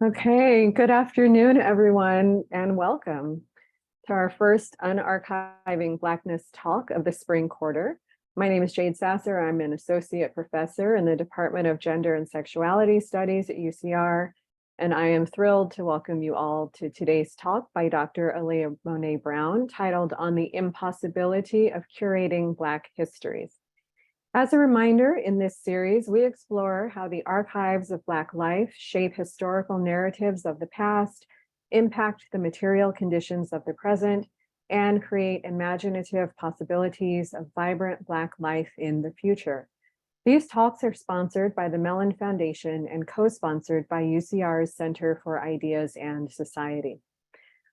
Okay, good afternoon, everyone, and welcome to our first Unarchiving Blackness talk of the spring quarter. My name is Jade Sasser. I'm an associate professor in the Department of Gender and Sexuality Studies at UCR, and I am thrilled to welcome you all to today's talk by Dr. Aleia Monae Brown, titled On the Impossibility of Curating Black Histories. As a reminder, in this series, we explore how the archives of Black life shape historical narratives of the past, impact the material conditions of the present, and create imaginative possibilities of vibrant Black life in the future. These talks are sponsored by the Mellon Foundation and co-sponsored by UCR's Center for Ideas and Society.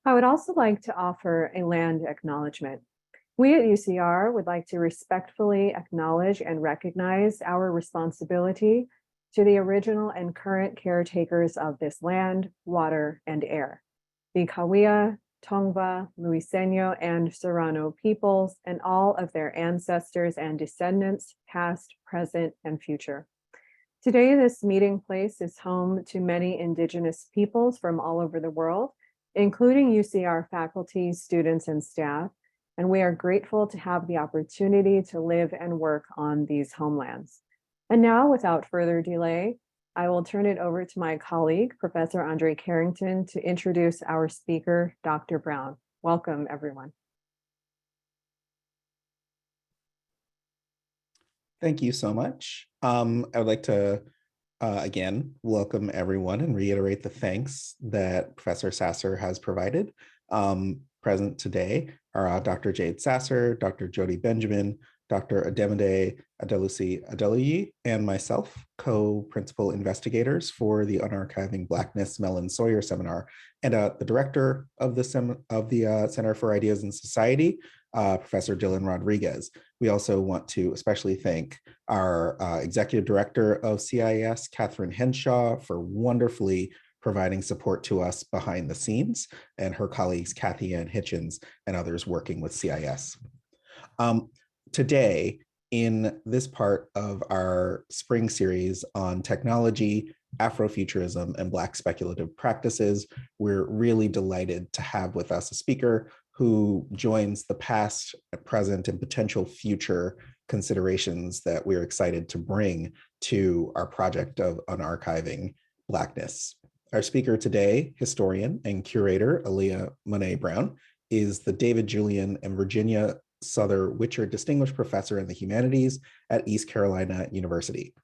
I would also like to offer a land acknowledgement. We at UCR would like to respectfully acknowledge and recognize our responsibility to the original and current caretakers of this land, water, and air, the Kawia, Tongva, Luiseño, and Serrano peoples, and all of their ancestors and descendants, past, present, and future. Today, this meeting place is home to many Indigenous peoples from all over the world, including UCR faculty, students, and staff, and we are grateful to have the opportunity to live and work on these homelands. And now, without further delay, I will turn it over to my colleague, Professor Andre Carrington, to introduce our speaker, Dr. Brown. Welcome, everyone. Thank you so much. I would like to, again, welcome everyone and reiterate the thanks that Professor Sasser has provided. Present today are Dr. Jade Sasser, Dr. Jody Benjamin, Dr. Ademide Adelusi Adeluyi, and myself, co-principal investigators for the Unarchiving Blackness Mellon Sawyer Seminar, and the director of the Center for Ideas and Society, Professor Dylan Rodriguez. We also want to especially thank our executive director of CIS, Catherine Henshaw, for wonderfully providing support to us behind the scenes, and her colleagues, Kathy Ann Hitchens, and others working with CIS. Today, in this part of our spring series on technology, Afrofuturism, and Black Speculative Practices, we're really delighted to have with us a speaker who joins the past, present, and potential future considerations that we're excited to bring to our project of unarchiving Blackness. Our speaker today, historian and curator Aleia Monae Brown, is the David Julian and Virginia Souther Witcher Distinguished Professor in the Humanities at East Carolina University.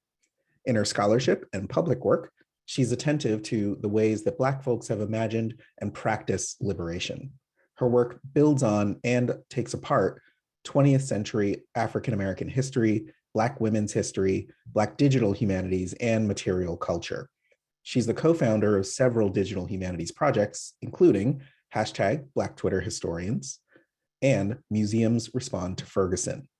In her scholarship and public work, she's attentive to the ways that Black folks have imagined and practiced liberation. Her work builds on and takes apart 20th century African-American history, Black women's history, Black digital humanities, and material culture. She's the co-founder of several digital humanities projects, including #Black Twitter Historians and Museums Respond to Ferguson.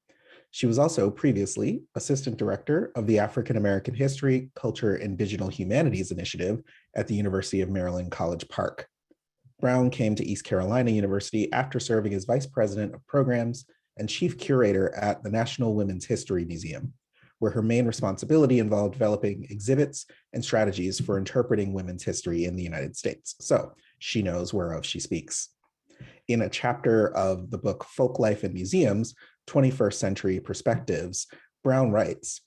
She was also previously assistant director of the African American History, Culture, and Digital Humanities Initiative at the University of Maryland College Park. Brown came to East Carolina University after serving as vice president of programs and chief curator at the National Women's History Museum, where her main responsibility involved developing exhibits and strategies for interpreting women's history in the United States. So she knows whereof she speaks. In a chapter of the book Folk Life in Museums, 21st Century Perspectives, Brown writes,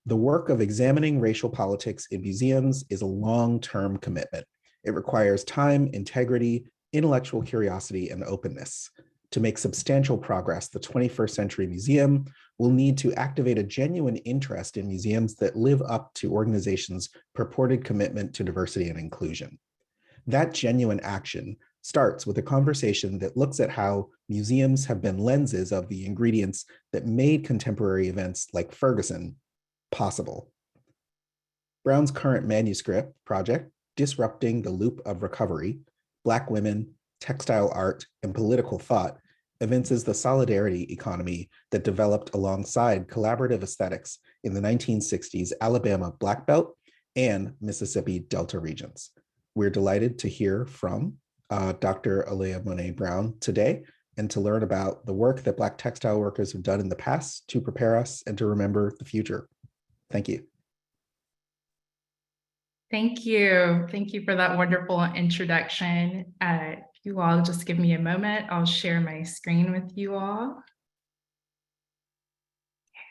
"The work of examining racial politics in museums is a long-term commitment. It requires time, integrity, intellectual curiosity, and openness. To make substantial progress, the 21st Century Museum will need to activate a genuine interest in museums that live up to organizations' purported commitment to diversity and inclusion. That genuine action starts with a conversation that looks at how museums have been lenses of the ingredients that made contemporary events like Ferguson possible." Brown's current manuscript project, Disrupting the Loop of Recovery, Black Women, Textile Art, and Political Thought, evinces the solidarity economy that developed alongside collaborative aesthetics in the 1960s Alabama Black Belt and Mississippi Delta regions. We're delighted to hear from Dr. Aleia Monae Brown today and to learn about the work that Black textile workers have done in the past to prepare us and to remember the future. Thank you. Thank you. Thank you for that wonderful introduction. If you all just give me a moment, I'll share my screen with you all.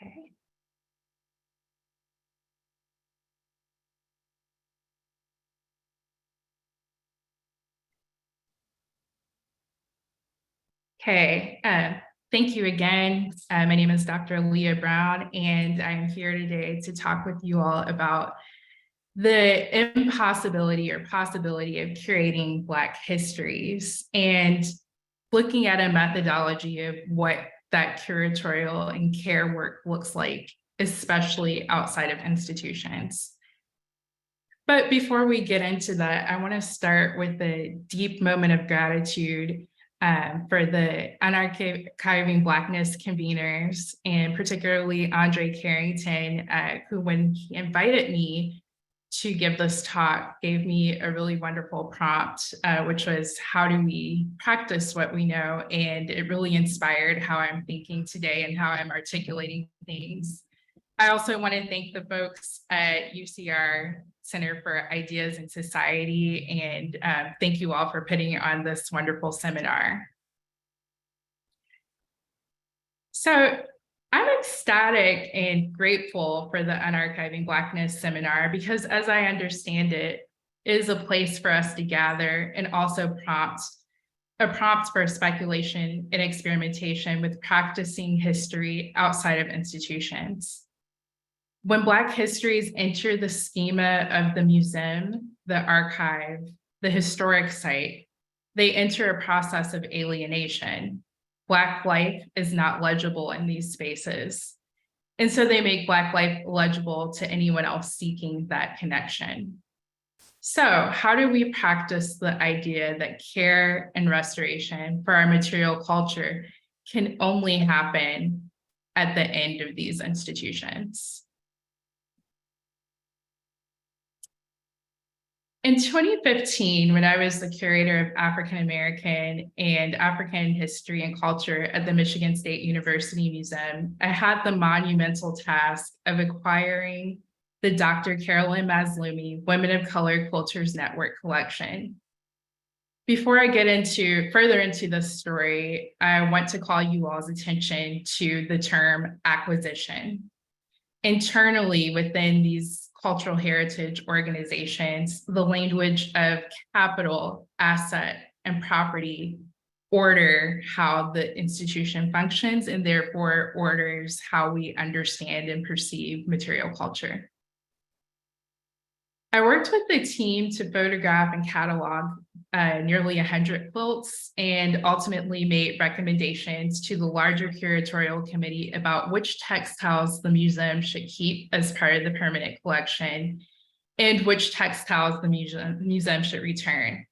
Okay. Okay, thank you again. My name is Dr. Aleia Brown, and I'm here today to talk with you all about the impossibility or possibility of curating Black histories and looking at a methodology of what that curatorial and care work looks like, especially outside of institutions. But before we get into that, I want to start with a deep moment of gratitude for the Unarchiving Blackness conveners, and particularly Andre Carrington, who, when he invited me to give this talk, gave me a really wonderful prompt, which was, how do we practice what we know? And it really inspired how I'm thinking today and how I'm articulating things. I also want to thank the folks at UCR Center for Ideas in Society, and thank you all for putting on this wonderful seminar. So I'm ecstatic and grateful for the Unarchiving Blackness seminar because, as I understand it, is a place for us to gather and also a prompt for speculation and experimentation with practicing history outside of institutions. When Black histories enter the schema of the museum, the archive, the historic site, they enter a process of alienation. Black life is not legible in these spaces. And so they make Black life legible to anyone else seeking that connection. So how do we practice the idea that care and restoration for our material culture can only happen at the end of these institutions? In 2015, when I was the curator of African American and African history and culture at the Michigan State University Museum, I had the monumental task of acquiring the Dr. Carolyn Mazlumi Women of Color Cultures Network collection. Before I get further into this story, I want to call you all's attention to the term acquisition. Internally within these cultural heritage organizations, the language of capital, asset, and property order how the institution functions and therefore orders how we understand and perceive material culture. I worked with the team to photograph and catalog nearly 100 quilts and ultimately made recommendations to the larger curatorial committee about which textiles the museum should keep as part of the permanent collection and which textiles the museum should return.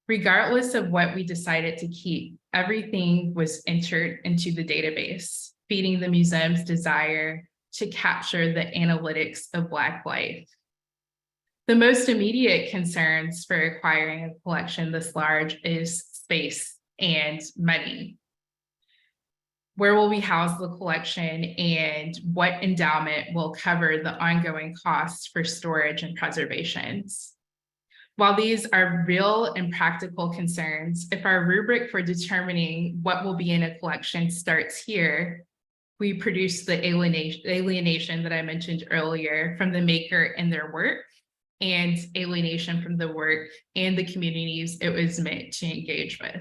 Regardless of what we decided to keep, everything was entered into the database, feeding the museum's desire to capture the analytics of Black life. The most immediate concerns for acquiring a collection this large is space and money. Where will we house the collection, and what endowment will cover the ongoing costs for storage and preservations? While these are real and practical concerns, if our rubric for determining what will be in a collection starts here, we produce the alienation that I mentioned earlier from the maker and their work, and alienation from the work and the communities it was meant to engage with.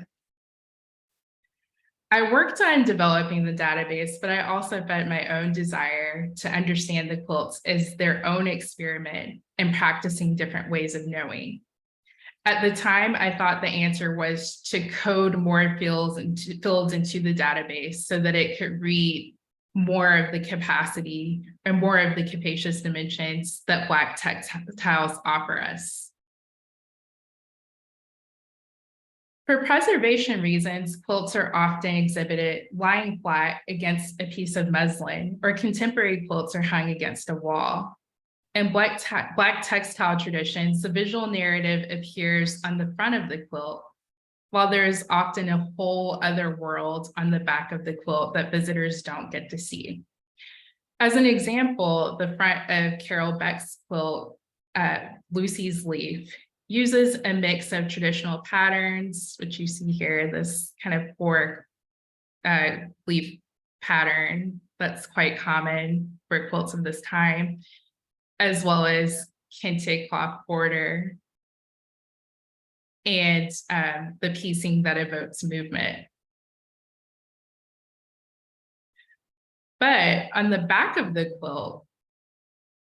I worked on developing the database, but I also felt my own desire to understand the quilts as their own experiment in practicing different ways of knowing. At the time, I thought the answer was to code more fields into the database so that it could read more of the capacity and more of the capacious dimensions that Black textiles offer us. For preservation reasons, quilts are often exhibited lying flat against a piece of muslin, or contemporary quilts are hung against a wall. In Black textile traditions, the visual narrative appears on the front of the quilt, while there is often a whole other world on the back of the quilt that visitors don't get to see. As an example, the front of Carol Beck's quilt Lucy's Leaf uses a mix of traditional patterns, which you see here, this kind of four leaf pattern that's quite common for quilts of this time, as well as kente cloth border and the piecing that evokes movement. But on the back of the quilt,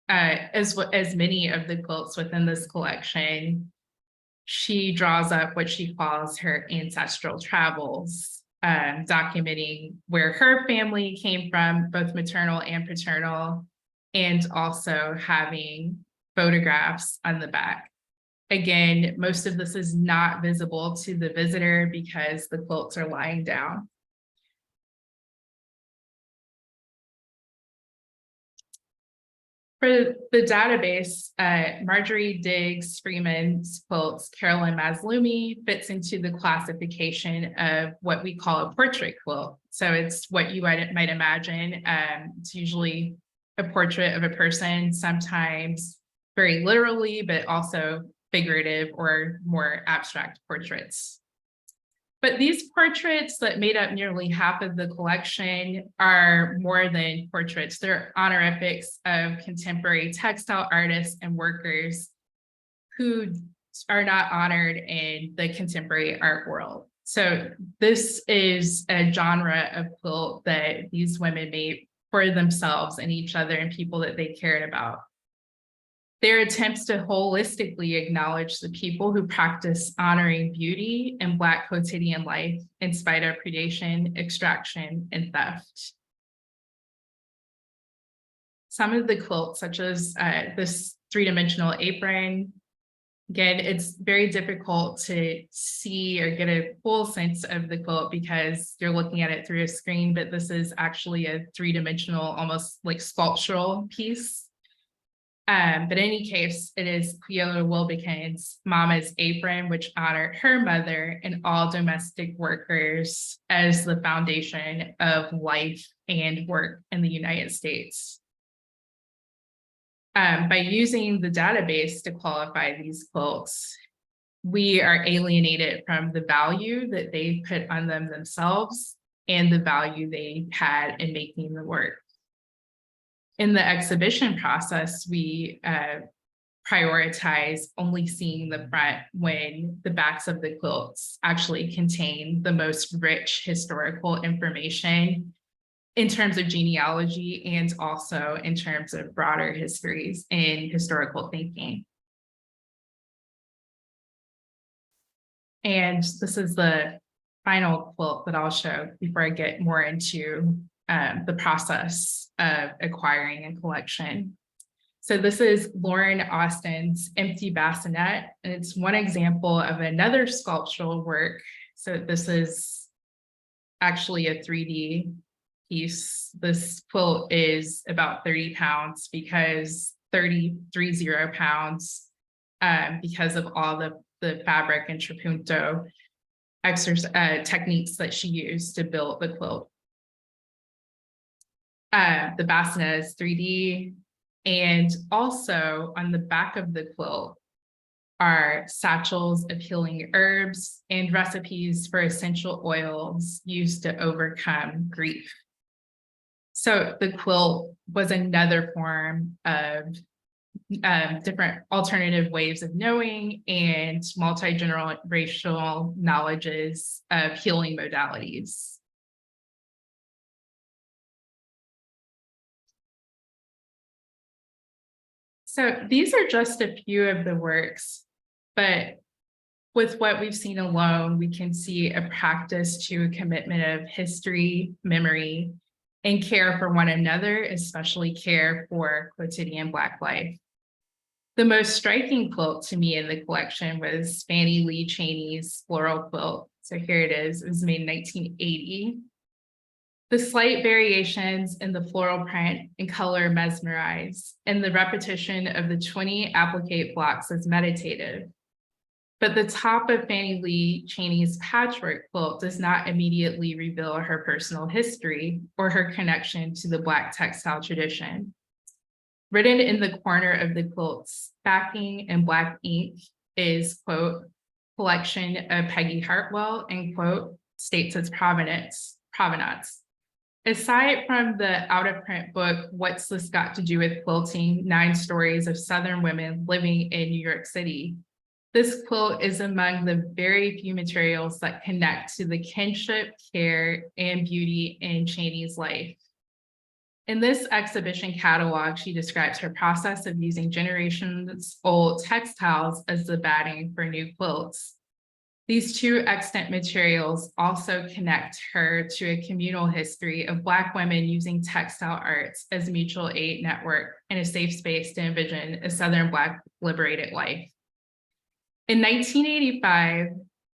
as many of the quilts within this collection, she draws up what she calls her ancestral travels, documenting where her family came from, both maternal and paternal, and also having photographs on the back. Again, most of this is not visible to the visitor because the quilts are lying down. For the database, Marjorie Diggs Freeman's quilts, Carolyn Maslumi fits into the classification of what we call a portrait quilt. So it's what you might imagine. It's usually a portrait of a person, sometimes very literally, but also figurative or more abstract portraits. But these portraits that made up nearly half of the collection are more than portraits. They're honorifics of contemporary textile artists and workers who are not honored in the contemporary art world. So this is a genre of quilt that these women made for themselves and each other and people that they cared about. Their attempts to holistically acknowledge the people who practice honoring beauty in Black quotidian life in spite of predation, extraction, and theft. Some of the quilts, such as this three-dimensional apron, again, it's very difficult to see or get a full sense of the quilt because you're looking at it through a screen, but this is actually a three-dimensional, almost like sculptural piece. But in any case, it is Cleola Wilbekin's Mama's Apron, which honored her mother and all domestic workers as the foundation of life and work in the United States. By using the database to qualify these quilts, we are alienated from the value that they put on them themselves and the value they had in making the work. In the exhibition process, we prioritize only seeing the front when the backs of the quilts actually contain the most rich historical information in terms of genealogy and also in terms of broader histories and historical thinking. And this is the final quilt that I'll show before I get more into the process of acquiring a collection. So this is Lauren Austin's Empty Bassinet, and it's one example of another sculptural work. So this is actually a 3D piece. This quilt is about 30 pounds because 30 pounds because of all the fabric and trapunto techniques that she used to build the quilt. The bassinet is 3D, and also on the back of the quilt are satchels of healing herbs and recipes for essential oils used to overcome grief. So the quilt was another form of different alternative ways of knowing and multi-generational knowledges of healing modalities. So these are just a few of the works, but with what we've seen alone, we can see a practice to a commitment of history, memory, and care for one another, especially care for quotidian Black life. The most striking quilt to me in the collection was Fannie Lee Cheney's floral quilt. So here it is. It was made in 1980. The slight variations in the floral print and color mesmerize, and the repetition of the 20 applique blocks is meditative. But the top of Fannie Lee Cheney's patchwork quilt does not immediately reveal her personal history or her connection to the Black textile tradition. Written in the corner of the quilt's backing in black ink is, quote, collection of Peggy Hartwell, end quote, states its provenance. Aside from the out-of-print book, What's This Got to Do with Quilting? 9 Stories of Southern Women Living in New York City, this quilt is among the very few materials that connect to the kinship, care, and beauty in Chaney's life. In this exhibition catalog, she describes her process of using generations-old textiles as the batting for new quilts. These 2 extant materials also connect her to a communal history of Black women using textile arts as a mutual aid network and a safe space to envision a Southern Black liberated life. In 1985,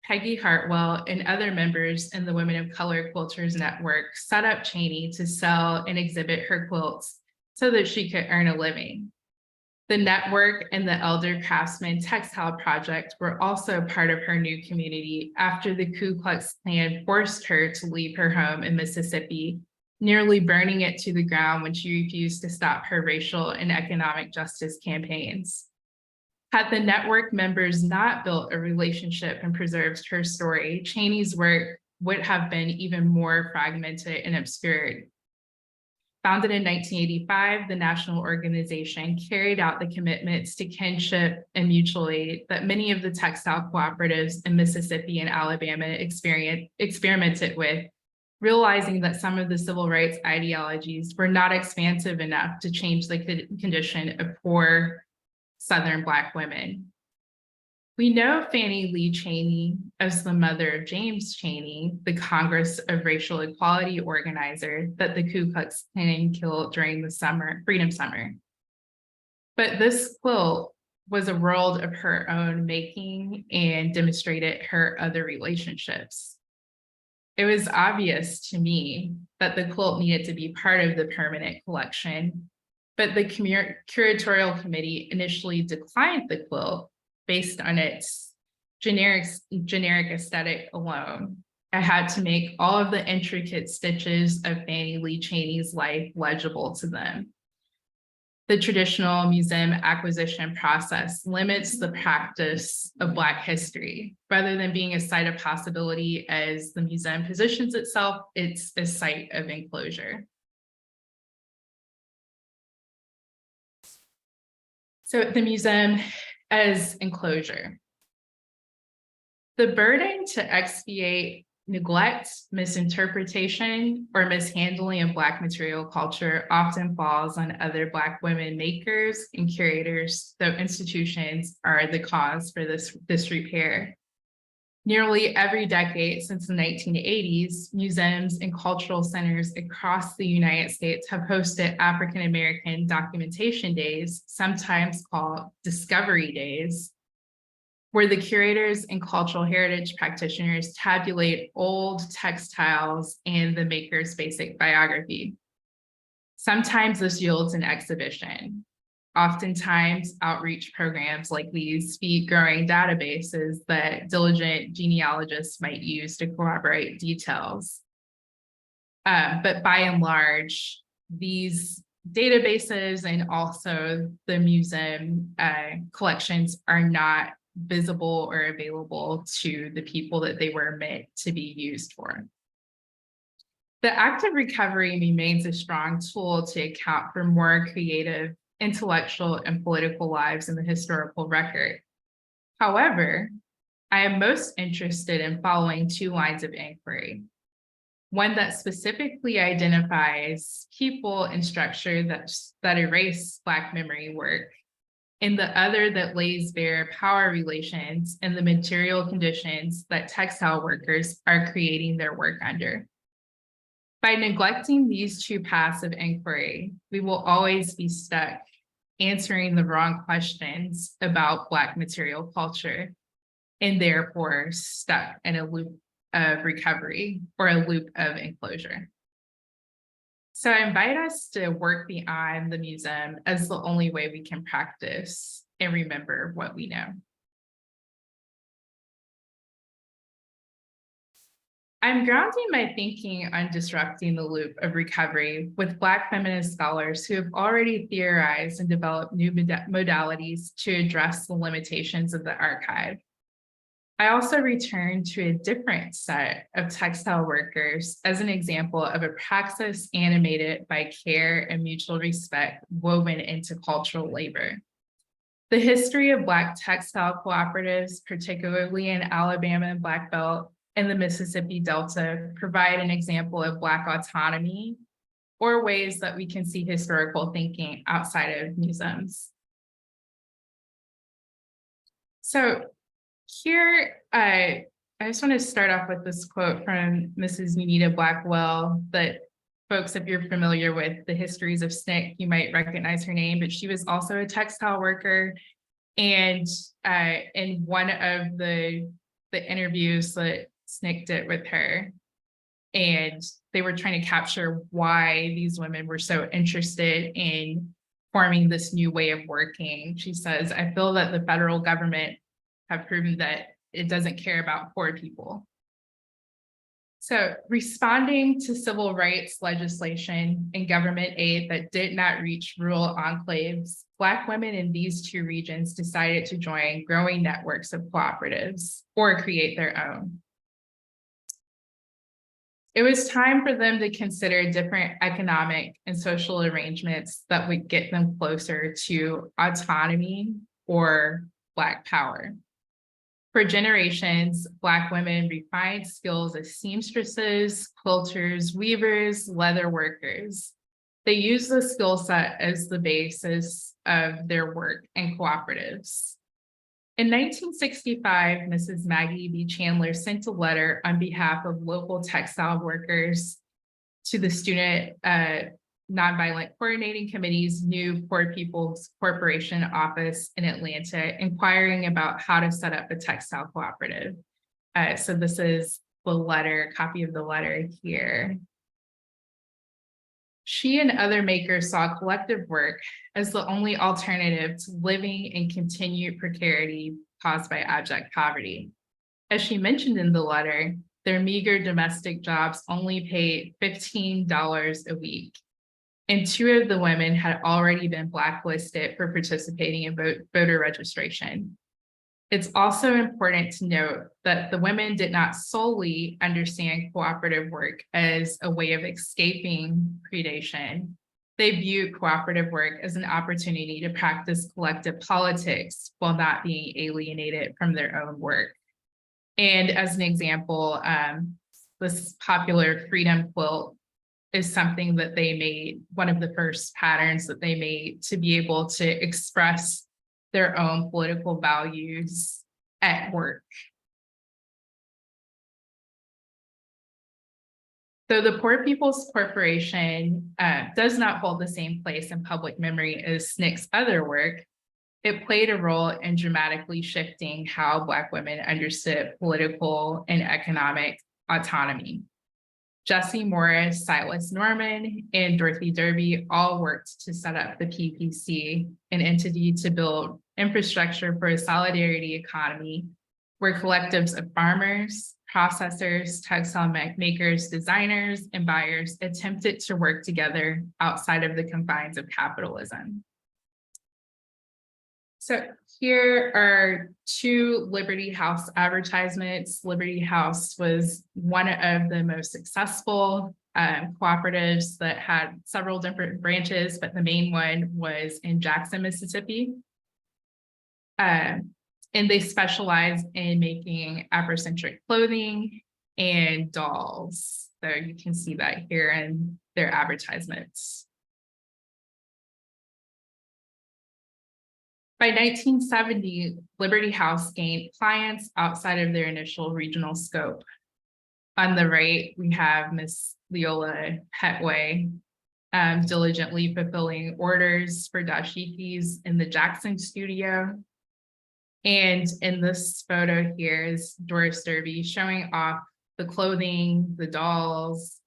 Peggy Hartwell and other members in the Women of Color Quilters Network set up Chaney to sell and exhibit her quilts so that she could earn a living. The network and the Elder Craftsman Textile Project were also part of her new community after the Ku Klux Klan forced her to leave her home in Mississippi, nearly burning it to the ground when she refused to stop her racial and economic justice campaigns. Had the network members not built a relationship and preserved her story, Chaney's work would have been even more fragmented and obscured. Founded in 1985, the national organization carried out the commitments to kinship and mutual aid that many of the textile cooperatives in Mississippi and Alabama experimented with, realizing that some of the civil rights ideologies were not expansive enough to change the condition of poor Southern Black women. We know Fannie Lou Chaney as the mother of James Chaney, the Congress of Racial Equality organizer that the Ku Klux Klan killed during the Freedom Summer. But this quilt was a world of her own making and demonstrated her other relationships. It was obvious to me that the quilt needed to be part of the permanent collection, but the curatorial committee initially declined the quilt based on its generic aesthetic alone. I had to make all of the intricate stitches of Fannie Lou Chaney's life legible to them. The traditional museum acquisition process limits the practice of Black history. Rather than being a site of possibility as the museum positions itself, it's a site of enclosure. So the museum as enclosure. The burden to expiate neglect, misinterpretation, or mishandling of Black material culture often falls on other Black women makers and curators, though institutions are the cause for this repair. Nearly every decade since the 1980s, museums and cultural centers across the United States have hosted African American documentation days, sometimes called Discovery Days, where the curators and cultural heritage practitioners tabulate old textiles and the maker's basic biography. Sometimes this yields an exhibition. Oftentimes, outreach programs like these feed growing databases that diligent genealogists might use to corroborate details. But by and large, these databases and also the museum collections are not visible or available to the people that they were meant to be used for. The act of recovery remains a strong tool to account for more creative, intellectual, and political lives in the historical record. However, I am most interested in following 2 lines of inquiry. One that specifically identifies people and structure that erase Black memory work, and the other that lays bare power relations and the material conditions that textile workers are creating their work under. By neglecting these 2 paths of inquiry, we will always be stuck answering the wrong questions about Black material culture, and therefore stuck in a loop of recovery or a loop of enclosure. So I invite us to work beyond the museum as the only way we can practice and remember what we know. I'm grounding my thinking on disrupting the loop of recovery with Black feminist scholars who have already theorized and developed new modalities to address the limitations of the archive. I also returned to a different set of textile workers as an example of a praxis animated by care and mutual respect woven into cultural labor. The history of Black textile cooperatives, particularly in Alabama and Black Belt and the Mississippi Delta, provide an example of Black autonomy or ways that we can see historical thinking outside of museums. So here, I just want to start off with this quote from Mrs. Unita Blackwell that folks, if you're familiar with the histories of SNCC, you might recognize her name, but she was also a textile worker. And in one of the interviews that SNCC did with her, and they were trying to capture why these women were so interested in forming this new way of working. She says, I feel that the federal government have proven that it doesn't care about poor people. So responding to civil rights legislation and government aid that did not reach rural enclaves, Black women in these two regions decided to join growing networks of cooperatives or create their own. It was time for them to consider different economic and social arrangements that would get them closer to autonomy or Black power. For generations, Black women refined skills as seamstresses, quilters, weavers, leather workers. They used the skill set as the basis of their work in cooperatives. In 1965, Mrs. Maggie B. Chandler sent a letter on behalf of local textile workers to the Student Nonviolent Coordinating Committee's new Poor People's Corporation office in Atlanta, inquiring about how to set up a textile cooperative. So this is the letter, copy of the letter here. She and other makers saw collective work as the only alternative to living in continued precarity caused by abject poverty. As she mentioned in the letter, their meager domestic jobs only paid $15 a week. And two of the women had already been blacklisted for participating in voter registration. It's also important to note that the women did not solely understand cooperative work as a way of escaping predation. They viewed cooperative work as an opportunity to practice collective politics while not being alienated from their own work. And as an example, this popular freedom quilt is something that they made, one of the first patterns that they made to be able to express their own political values at work. Though the Poor People's Corporation does not hold the same place in public memory as SNCC's other work, it played a role in dramatically shifting how Black women understood political and economic autonomy. Jessie Morris, Silas Norman, and Dorothy Derby all worked to set up the PPC, an entity to build infrastructure for a solidarity economy where collectives of farmers, processors, textile makers, designers, and buyers attempted to work together outside of the confines of capitalism. So here are two Liberty House advertisements. Liberty House was one of the most successful cooperatives that had several different branches, but the main one was in Jackson, Mississippi. And they specialize in making Afrocentric clothing and dolls. So you can see that here in their advertisements. By 1970, Liberty House gained clients outside of their initial regional scope. On the right, we have Miss Leola Hetway diligently fulfilling orders for dashikis in the Jackson studio. And in this photo here is Doris Derby showing off the clothing, the dolls,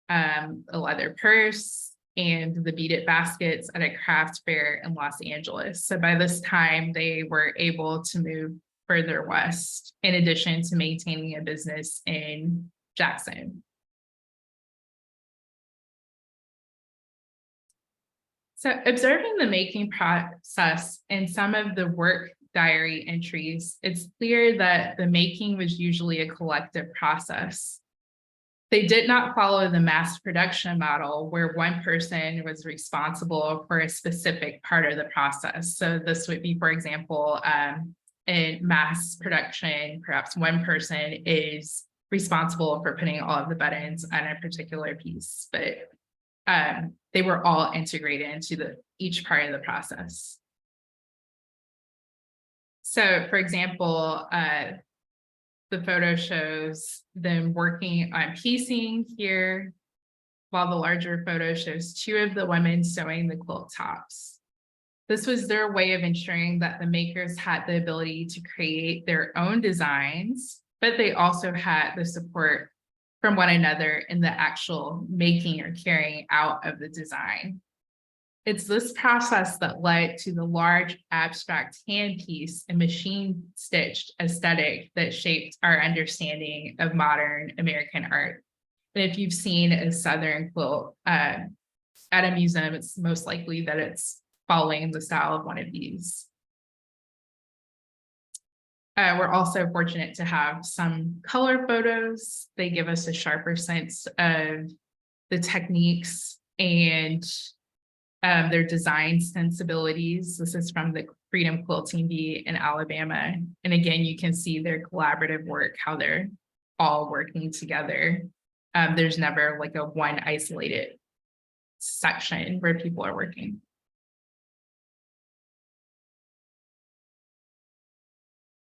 a leather purse, and the beaded baskets at a craft fair in Los Angeles. So by this time, they were able to move further west, in addition to maintaining a business in Jackson. So observing the making process in some of the work diary entries, it's clear that the making was usually a collective process. They did not follow the mass production model where one person was responsible for a specific part of the process. So this would be, for example, in mass production, perhaps one person is responsible for putting all of the buttons on a particular piece, but they were all integrated into each part of the process. So, for example, the photo shows them working on piecing here, while the larger photo shows two of the women sewing the quilt tops. This was their way of ensuring that the makers had the ability to create their own designs, but they also had the support from one another in the actual making or carrying out of the design. It's this process that led to the large abstract handpiece and machine-stitched aesthetic that shaped our understanding of modern American art. And if you've seen a Southern quilt at a museum, it's most likely that it's following the style of one of these. We're also fortunate to have some color photos. They give us a sharper sense of the techniques and their design sensibilities. This is from the Freedom Quilting Bee in Alabama. And again, you can see their collaborative work, how they're all working together. There's never like a one isolated section where people are working.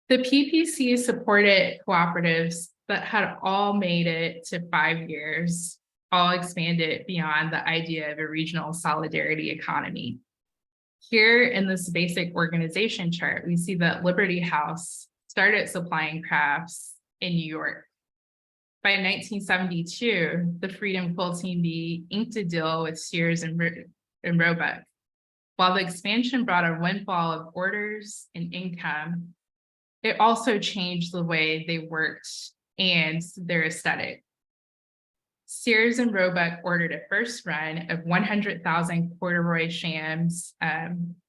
The PPC supported cooperatives that had all made it to 5 years, all expanded beyond the idea of a regional solidarity economy. Here in this basic organization chart, we see that Liberty House started supplying crafts in New York. By 1972, the Freedom Quilting Bee inked a deal with Sears and Roebuck. While the expansion brought a windfall of orders and income, it also changed the way they worked and their aesthetic. Sears and Roebuck ordered a first run of 100,000 corduroy shams,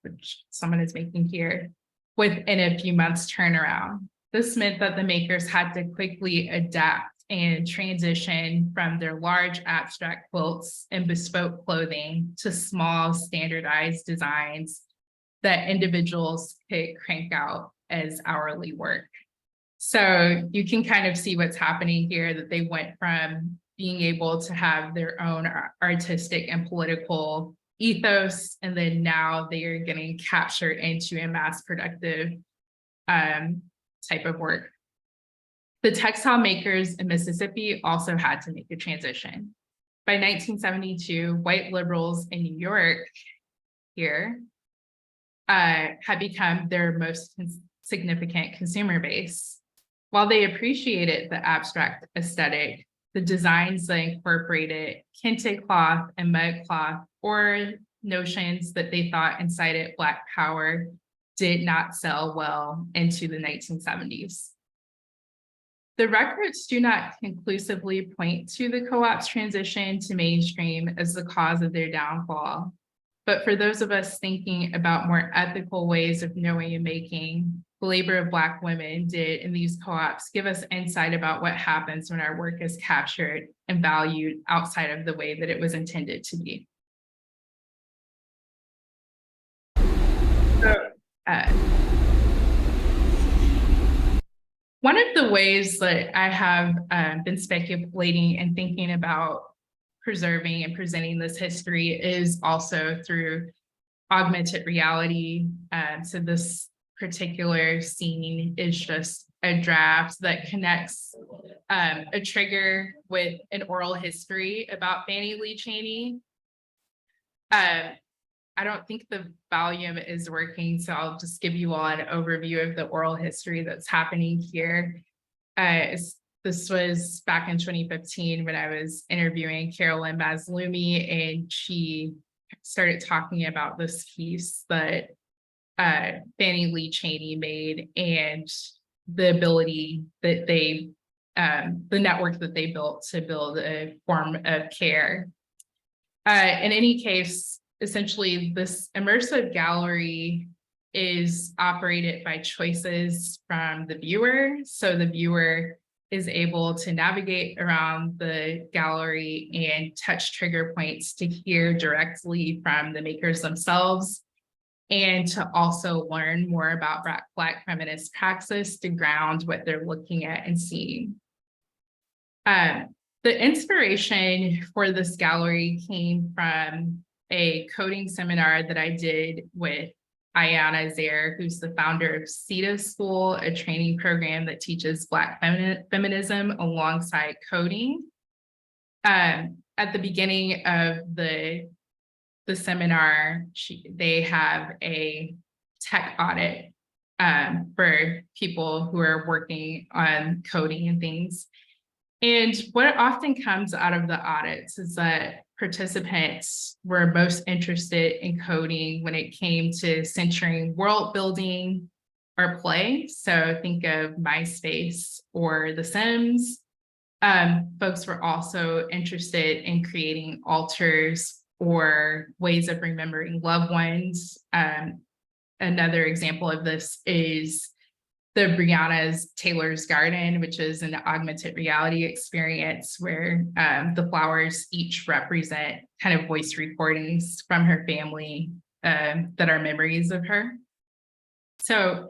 which someone is making here, within a few months turnaround. This meant that the makers had to quickly adapt and transition from their large abstract quilts and bespoke clothing to small standardized designs that individuals could crank out as hourly work. So you can kind of see what's happening here, that they went from being able to have their own artistic and political ethos, and then now they are getting captured into a mass productive type of work. The textile makers in Mississippi also had to make a transition. By 1972, white liberals in New York here had become their most significant consumer base. While they appreciated the abstract aesthetic, the designs that incorporated kente cloth and mud cloth, or notions that they thought incited Black power, did not sell well into the 1970s. The records do not conclusively point to the co-op's transition to mainstream as the cause of their downfall. But for those of us thinking about more ethical ways of knowing and making, the labor of Black women did in these co-ops give us insight about what happens when our work is captured and valued outside of the way that it was intended to be. One of the ways that I have been speculating and thinking about preserving and presenting this history is also through augmented reality. So this particular scene is just a draft that connects a trigger with an oral history about Fannie Lou Chaney. I don't think the volume is working, so I'll just give you all an overview of the oral history that's happening here. This was back in 2015 when I was interviewing Carolyn Mazlumi, and she started talking about this piece that Fannie Lou Chaney made and the ability that they the network that they built to build a form of care. In any case, essentially, this immersive gallery is operated by choices from the viewer. So the viewer is able to navigate around the gallery and touch trigger points to hear directly from the makers themselves, and to also learn more about Black feminist praxis to ground what they're looking at and seeing. The inspiration for this gallery came from a coding seminar that I did with Ayana Zaire, who's the founder of CETA School, a training program that teaches Black feminism alongside coding. At the beginning of the seminar, they have a tech audit for people who are working on coding and things. And what often comes out of the audits is that participants were most interested in coding when it came to centering world building or play. So think of MySpace or The Sims. Folks were also interested in creating altars or ways of remembering loved ones. Another example of this is the Brianna's Taylor's Garden, which is an augmented reality experience where the flowers each represent kind of voice recordings from her family that are memories of her. So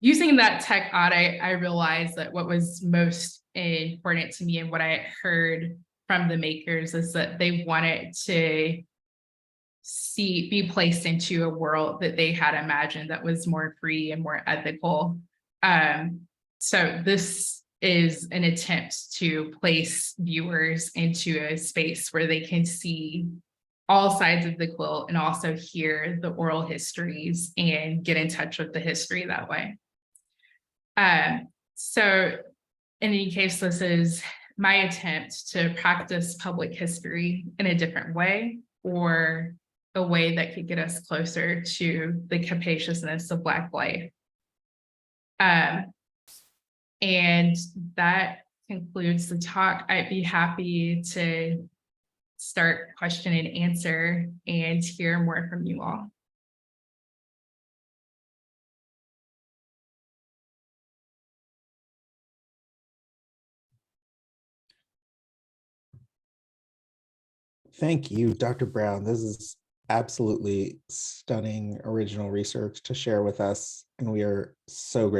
using that tech audit, I realized that what was most important to me and what I had heard from the makers is that they wanted to be placed into a world that they had imagined that was more free and more ethical. So this is an attempt to place viewers into a space where they can see all sides of the quilt and also hear the oral histories and get in touch with the history that way. So in any case, this is my attempt to practice public history in a different way, or a way that could get us closer to the capaciousness of Black life. And that concludes the talk. I'd be happy to start question and answer and hear more from you all. Thank you, Dr. Brown. This is absolutely stunning original research to share with us, and we are so grateful